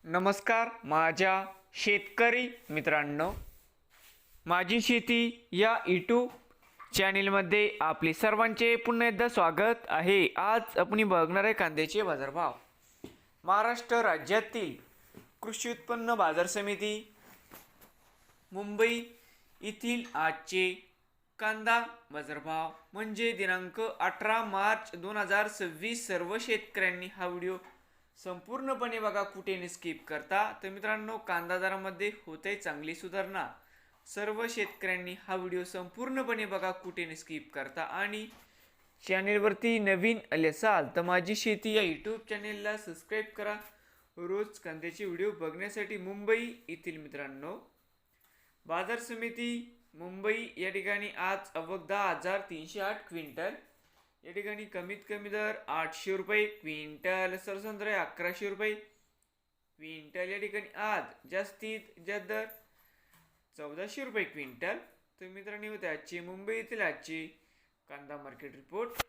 नमस्कार माझ्या शेतकरी मित्रांनो, माझी शेती या यूट्यूब चॅनेलमध्ये आपले सर्वांचे पुन्हा एकदा स्वागत आहे। आज आपण बघणार आहे कांद्याचे बाजारभाव। महाराष्ट्र राज्यातील कृषी उत्पन्न बाजार समिती मुंबई येथील आजचे कांदा बाजारभाव म्हणजे दिनांक 18 मार्च 2026। सर्व शेतकऱ्यांनी हा व्हिडिओ संपूर्णपणे बघा, कुठे स्किप करता। तर मित्रांनो, कांदा दरामध्ये होते चांगली सुधारणा। सर्व शेतकऱ्यांनी हा व्हिडिओ संपूर्णपणे बघा, कुठे स्किप करता। आणि चॅनेलवरती नवीन आले असाल तर माझी शेती या यूट्यूब चॅनेलला सबस्क्राईब करा, रोज कांद्याचे व्हिडिओ बघण्यासाठी। मुंबई येथील मित्रांनो बाजार समिती मुंबई या ठिकाणी आज आवक 10,308 क्विंटल, या ठिकाणी कमीत कमी दर 800 रुपये क्विंटल, सरसम दर 1100 रुपये क्विंटल। या ठिकाणी आज जास्तीत जास्त दर 1400 रुपये क्विंटल। तर मित्रांनो, होते आजचे मुंबई येथील आजचे कांदा मार्केट रिपोर्ट।